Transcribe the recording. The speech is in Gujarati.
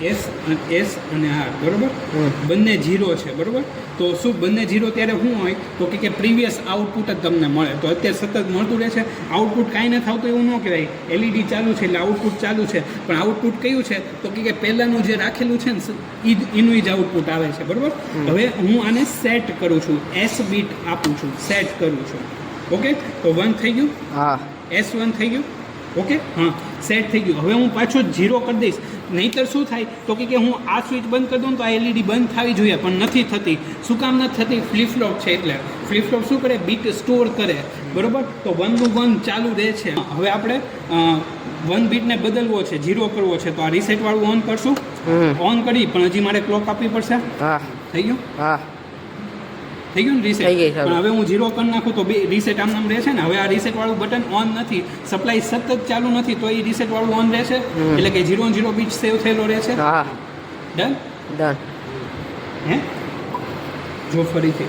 એસ અને આર, બરોબર, બંને 0 છે, બરોબર. તો શું બંને 0 ત્યારે શું હોય તો કે પ્રીવિયસ આઉટપુટ જ તમને મળે. તો અત્યારે સતત મળતું રહે છે આઉટપુટ. કાંઈ નથી આવતું એવું ન કહેવાય. એલઈડી ચાલુ છે એટલે આઉટપુટ ચાલુ છે, પણ આઉટપુટ કયું છે તો કે પહેલાંનું જે રાખેલું છે ને એનું જ આઉટપુટ આવે છે, બરોબર. હવે હું આને સેટ કરું છું, એસ બીટ આપું છું, સેટ કરું છું. ઓકે, તો 1 થઈ ગયું. હા, S1 થઈ ગયું. ઓકે, હા, સેટ થઈ ગયું. હવે હું પાછો 0 કરી દઈશ. નહીંતર શું થાય તો કે હું આ સ્વિચ બંધ કરી દઉં તો આ એલઈડી બંધ થવી જોઈએ, પણ નથી થતી. શું કામ નથી થતી? ફ્લિપ ફ્લોપ છે એટલે. ફ્લિપ ફ્લોપ શું કરે? બીટ સ્ટોર કરે, બરોબર. તો 1 નું 1 ચાલુ રહે છે. હવે આપણે 1 બીટને બદલવો છે, 0 કરવો છે, તો આ રીસેટ વાળું ઓન કરશું. ઓન કરી, પણ હજી મારે ક્લોક આપવી પડશે. હા, થઈ ગયું. હા, થઈ ગયું ને રીસેટ. થઈ ગઈ. પણ હવે હું 0 કરી નાખું તો રીસેટ આમ નામ રહેશે ને. હવે આ રીસેટ વાળું બટન ઓન નથી, સપ્લાય સતત ચાલુ નથી, તો એ રીસેટ વાળું ઓન રહેશે. એટલે કે 0 બીટ સેવ થયેલો રહેશે. હા, ડન. ડન. હે જો ફરીથી